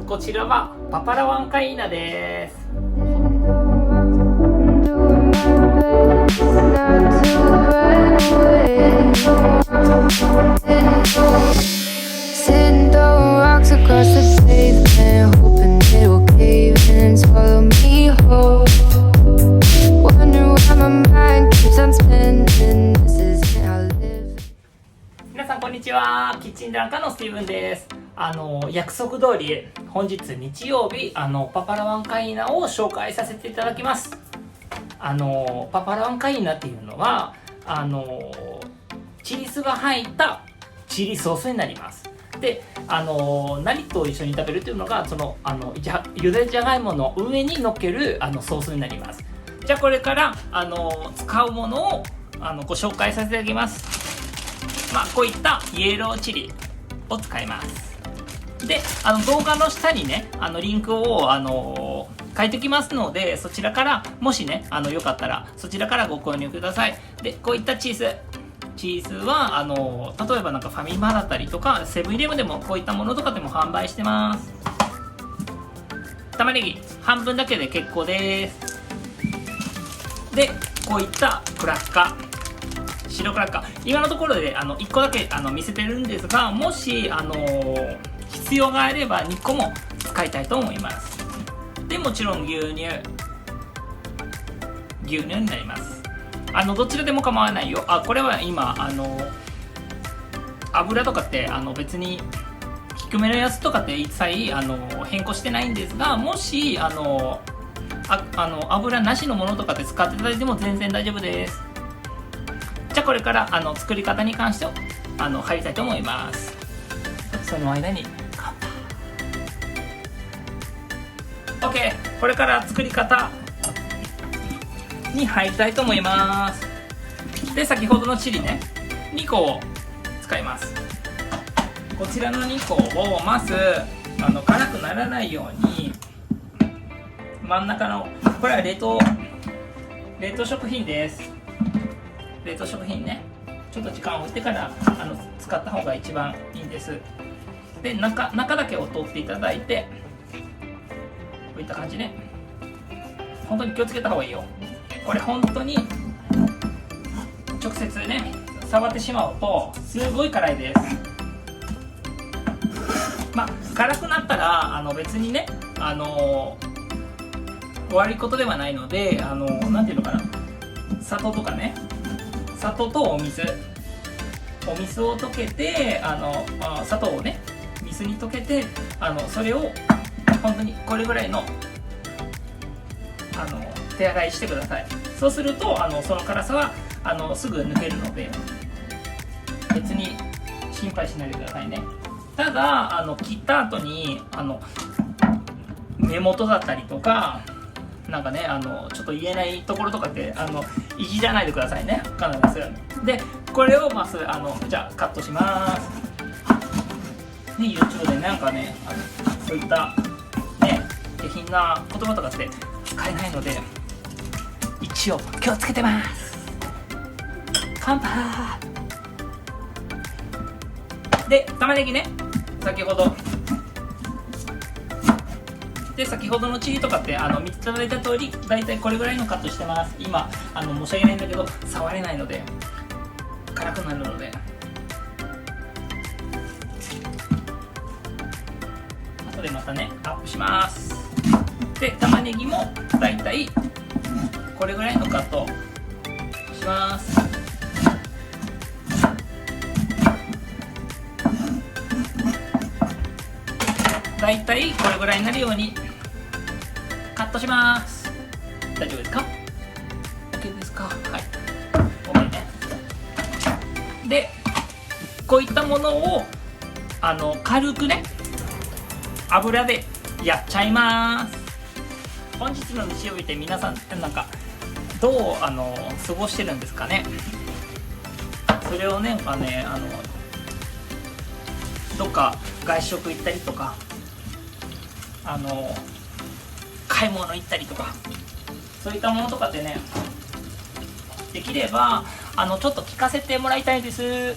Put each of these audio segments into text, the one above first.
こちらはパパラワンカイーナです。皆さんこんにちは。キッチンランカーのスティーブンです。約束通り本日日曜日パパラワンカイーナを紹介させていただきます。パパラワンカイーナっていうのはチリ酢が入ったチリソースになります。で何と一緒に食べるというのがゆでじゃがいもの上に乗っけるソースになります。じゃあこれから使うものをご紹介させていただきます。こういったイエローチリを使います。で動画の下にねリンクを書いておきますので、そちらからもしねよかったらそちらからご購入ください。でこういったチーズは例えばファミマだったりとかセブンイレブンでもこういったものとかでも販売してます。玉ねぎ半分だけで結構です。でこういったクラッカー、白クラッカー、今のところで1個だけ見せてるんですが、もし必要があれば2個も使いたいと思います。でもちろん牛乳になります。どちらでも構わないよ。これは今油とかって別に低めのやつとかって一切変更してないんですが、もし油なしのものとかって使っていただいても全然大丈夫です。じゃあこれから作り方に関して入りたいと思います。その間にOK、 これから作り方に入りたいと思います。で先ほどのチリね2個を使います。こちらの2個をまず辛くならないように真ん中のこれは冷凍食品です。冷凍食品ね、ちょっと時間を置いてから使った方が一番いいんです。で中だけを取っていただいて、こういった感じね。本当に気をつけた方がいいよ。これ本当に直接ね触ってしまうとすごい辛いです。辛くなったら別にね悪いことではないのでなんていうのかな、砂糖とかね、砂糖とお水を溶けて砂糖をね水に溶けてそれを本当にこれぐらいの手洗いしてください。そうするとその辛さはすぐ抜けるので別に心配しないでくださいね。ただ切った後に根元だったりとかちょっと言えないところとかっていじらないでくださいね。必ず。でこれをまずじゃあカットします。ね、YouTube でそういったね下品な言葉とかって使えないので一応気をつけてます。乾杯。で玉ねぎね、先ほどのチリとかって見ていただいた通りだいたいこれぐらいのカットしてます。今申し訳ないんだけど触れないので辛くなるので、後でまたねアップします。で玉ねぎもだいたいこれぐらいのカットします。だいたいこれぐらいになるようにカットします。大丈夫ですか？ OK ですか？はい、OKね。でこういったものを軽くね油でやっちゃいます。本日の日曜日って皆さんどう過ごしてるんですかね。それをねどっか外食行ったりとか買い物行ったりとかそういったものとかってねできればちょっと聞かせてもらいたいです。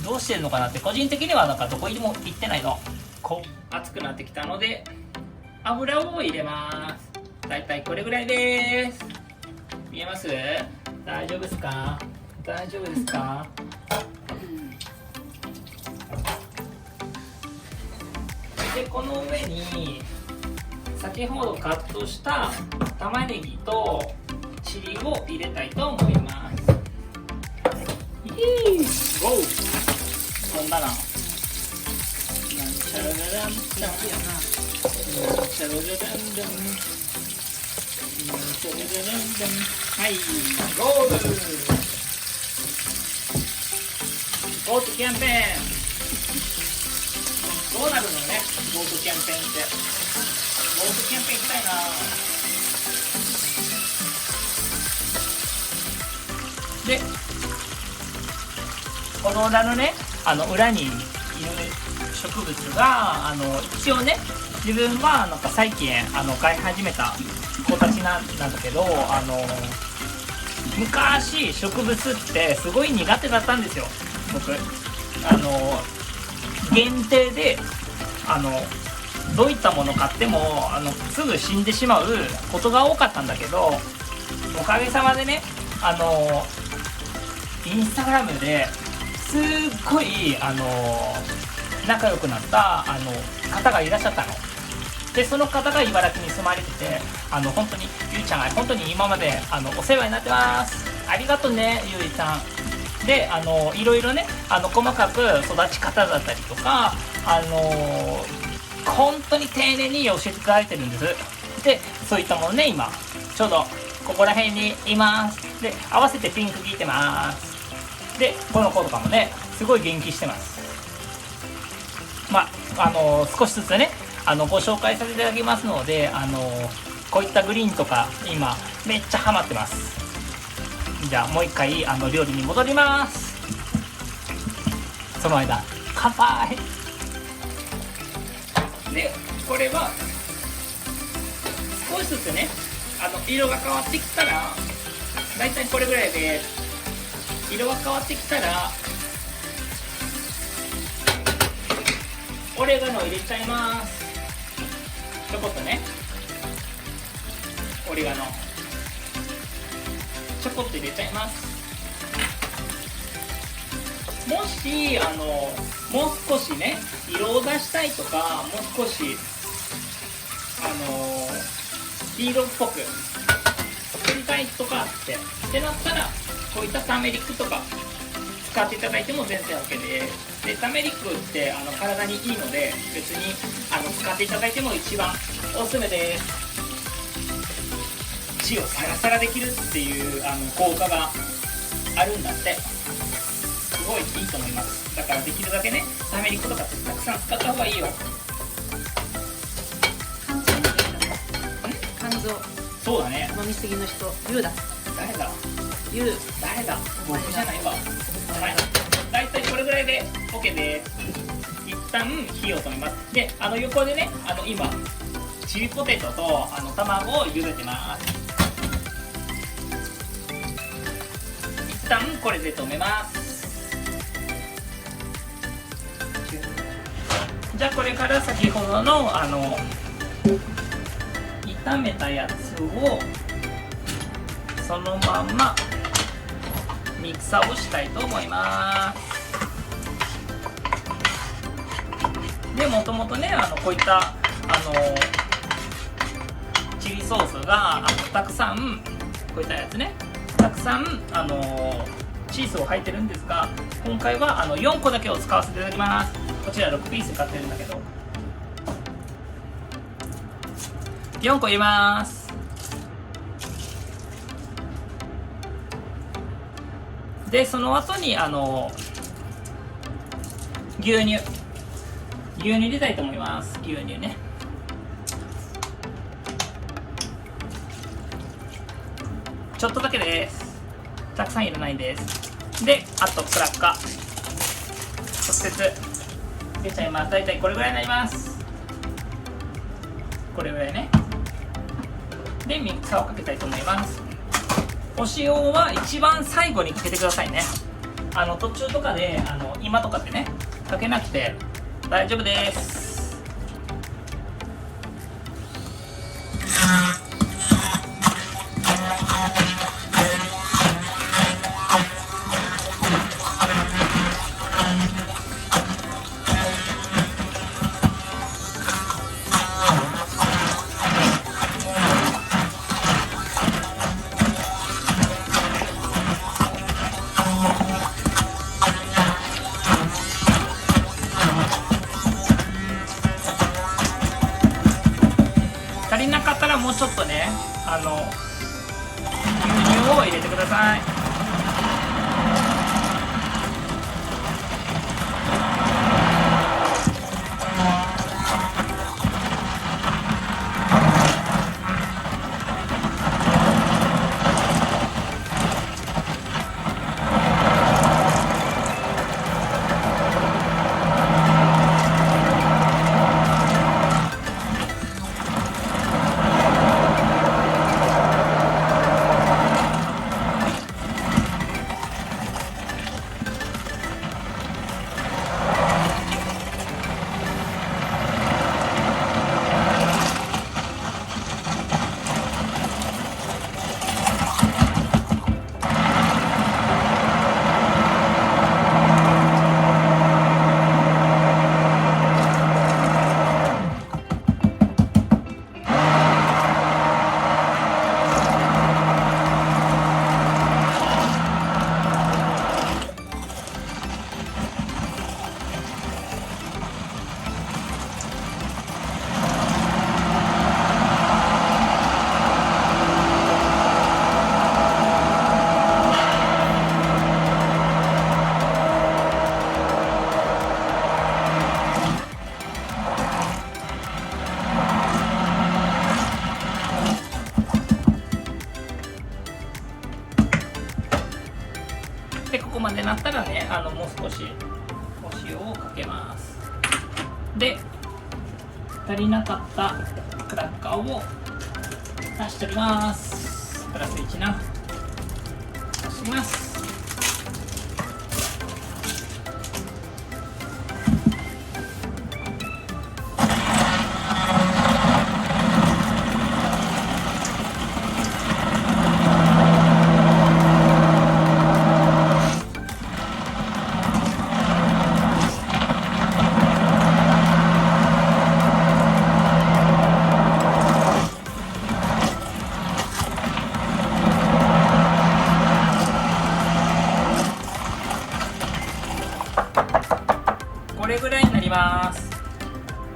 どうしてるのかなって、個人的にはどこにも行ってないの。熱くなってきたので油を入れます。だいたいこれぐらいです。見えます？大丈夫ですか？大丈夫ですか？でこの上に先ほどカットした玉ねぎとチリを入れたいと思います。おう、飛んだな。なんちゃらららんちゃん、なんちゃらららんらん、なんちゃらららんらん。はい、ゴール。ゴートキャンペーン。どうなるのね、ゴートキャンペーンって。ゴートキャンペーン行きたいな。でこの裏のね、裏にいる植物が一応ね、自分はなんか最近飼い始めた子たちなんだけど、昔植物ってすごい苦手だったんですよ、僕。限定でどういったもの買ってもすぐ死んでしまうことが多かったんだけど、おかげさまでね、インスタグラムですっごい仲良くなった方がいらっしゃったので、その方が茨城に住まれてて、本当にゆいちゃんが本当に今までお世話になってます。ありがとうね、ゆいちゃん。でいろいろね細かく育ち方だったりとか本当に丁寧に教えていただいてるんです。でそういったものね、今ちょうどここら辺にいます。で合わせてピンク聞いてます。でこの子とかもねすごい元気してます。少しずつねご紹介させていただきますので、こういったグリーンとか今めっちゃハマってます。じゃあもう一回料理に戻ります。その間乾杯。でこれは少しずつね色が変わってきたら、だいたいこれぐらいで色が変わってきたらオレガノ入れちゃいます。ちょこっとね、オレガノちょこっと入れちゃいます。もしもう少しね色を出したいとか、もう少し黄色っぽく作りたいとかってなったら、こういったターメリックとか使っていただいても全然 OK です。でターメリックって体にいいので、別に使っていただいても一番おすすめです。血をサラサラできるっていう効果があるんだって。すごいいいと思います。だからできるだけねターメリックとかってたくさん使った方がいいよ。肝臓そうだね。飲みすぎの人、ユウだ。誰だユウ。誰だ僕じゃないわ。はい、だいたいこれぐらいで OK です。一旦火を止めます。で横でね今チリポテトと卵を茹でてます。一旦これで止めます。じゃあこれから先ほどの炒めたやつをそのまんまミキサーをしたいと思います。でもともとねこういったチリソースがたくさん、こういったやつねたくさんチーズを入ってるんですが、今回は4個だけを使わせていただきます。こちら6ピース買ってるんだけど4個入れます。でその後に牛乳入れたいと思います。牛乳ね、ちょっとだけです。たくさんいらないです。であとクラッカー直接入れちゃいます。だいたいこれぐらいになります。これぐらいね。でミキサーをかけたいと思います。お塩は一番最後にかけてくださいね。途中とかで今とかってねかけなくて大丈夫です。らもうちょっとね牛乳を入れてください。でここまでなったらねもう少しお塩をかけます。で足りなかったクラッカーを出しております。プラス1な出しておきます。これぐらいになります。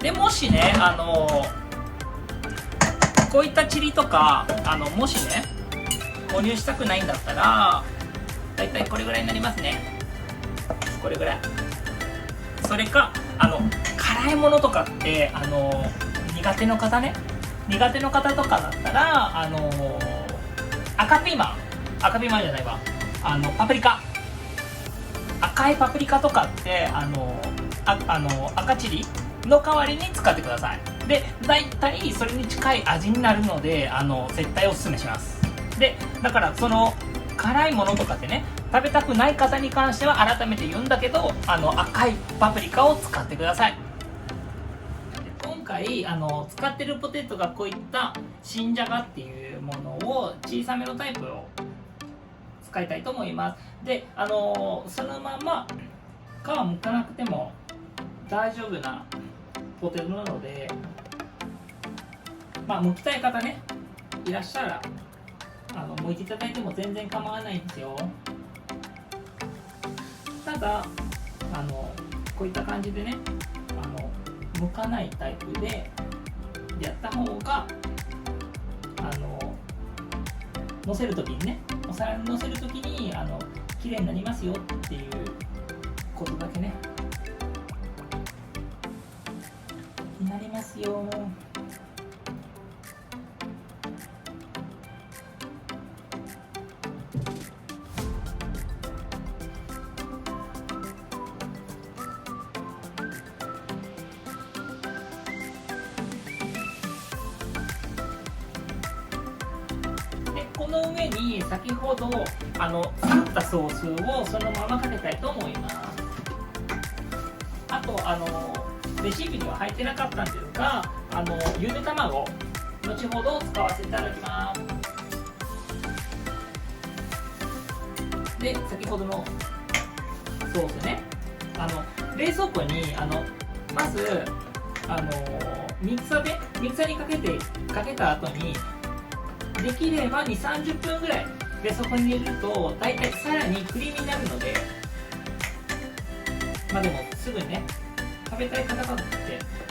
でもしねこういったチリとかもしね購入したくないんだったらだいたいこれぐらいになりますね。これぐらい。それか辛いものとかって苦手の方とかだったら赤ピーマンじゃないわパプリカ、赤いパプリカとかって赤チリの代わりに使ってください。でだいたいそれに近い味になるので絶対おすすめします。でだからその辛いものとかってね食べたくない方に関しては改めて言うんだけど赤いパプリカを使ってください。今回使ってるポテトがこういった新じゃがっていうものを小さめのタイプを使いたいと思います。でそのまま皮むかなくても大丈夫なポテトなので、剥きたい方ねいらっしゃら剥いていただいても全然構わないんですよ。ただこういった感じでね剥かないタイプでやった方が乗せるときにねお皿に乗せるときに綺麗になりますよっていうことだけねになりますよ。この上に先ほど作ったソースをそのままかけたいと思います。あとレシピには入ってなかったんですがゆで卵後ほど使わせていただきます。で先ほどのソースね冷蔵庫にまずミキサーにかけた後にできれば 2,30 分ぐらいでそこに入れるとだいたいさらにクリーミーになるのででもすぐにね食べたい方が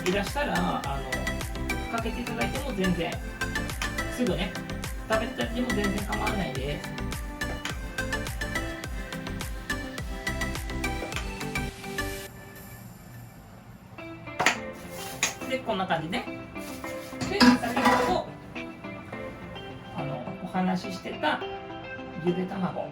いらっしゃらかけていただいても全然すぐね食べた時も全然構わないです。でこんな感じね。で先ほどお話ししてたゆで卵